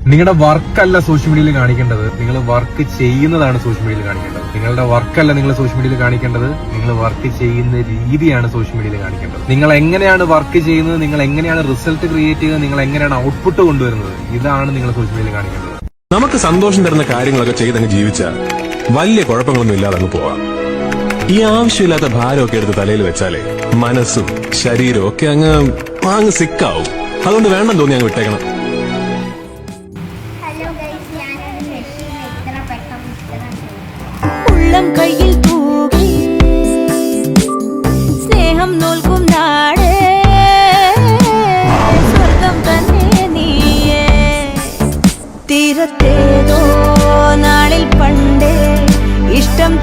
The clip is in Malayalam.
നിങ്ങളുടെ വർക്കല്ല സോഷ്യൽ മീഡിയയിൽ കാണിക്കേണ്ടത്, നിങ്ങൾ വർക്ക് ചെയ്യുന്നതാണ് സോഷ്യൽ മീഡിയയിൽ കാണിക്കേണ്ടത്. നിങ്ങളുടെ വർക്കല്ല നിങ്ങൾ സോഷ്യൽ മീഡിയയിൽ കാണിക്കേണ്ടത്, നിങ്ങൾ വർക്ക് ചെയ്യുന്ന രീതിയാണ് സോഷ്യൽ മീഡിയയിൽ കാണിക്കേണ്ടത്. നിങ്ങൾ എങ്ങനെയാണ് വർക്ക് ചെയ്യുന്നത്, നിങ്ങൾ എങ്ങനെയാണ് റിസൾട്ട് ക്രിയേറ്റ് ചെയ്യുന്നത്, നിങ്ങൾ എങ്ങനെയാണ് ഔട്ട്പുട്ട് കൊണ്ടുവരുന്നത്, ഇതാണ് നിങ്ങൾ സോഷ്യൽ മീഡിയയിൽ കാണിക്കേണ്ടത്. നമുക്ക് സന്തോഷം തരുന്ന കാര്യങ്ങളൊക്കെ ചെയ്തങ്ങ് ജീവിച്ചാൽ വലിയ കുഴപ്പങ്ങളൊന്നും ഇല്ലാതെ അങ്ങ് പോവാം. ഈ ആവശ്യമില്ലാത്ത ഭാരമൊക്കെ എടുത്ത് തലയിൽ വെച്ചാലേ മനസ്സും ശരീരവും ഒക്കെ അങ്ങ് സിക്കാവും. അതുകൊണ്ട് വേണ്ടെന്ന് തോന്നി അങ്ങ് വിട്ടേക്കണം. ഉള്ളം കയ്യിൽ തൂകി സ്നേഹം നോൽക്കും നാടേ സ്വർഗം തന്നെ നീയേ. തീരത്തേതോ നാളിൽ പണ്ടേ ഇഷ്ടം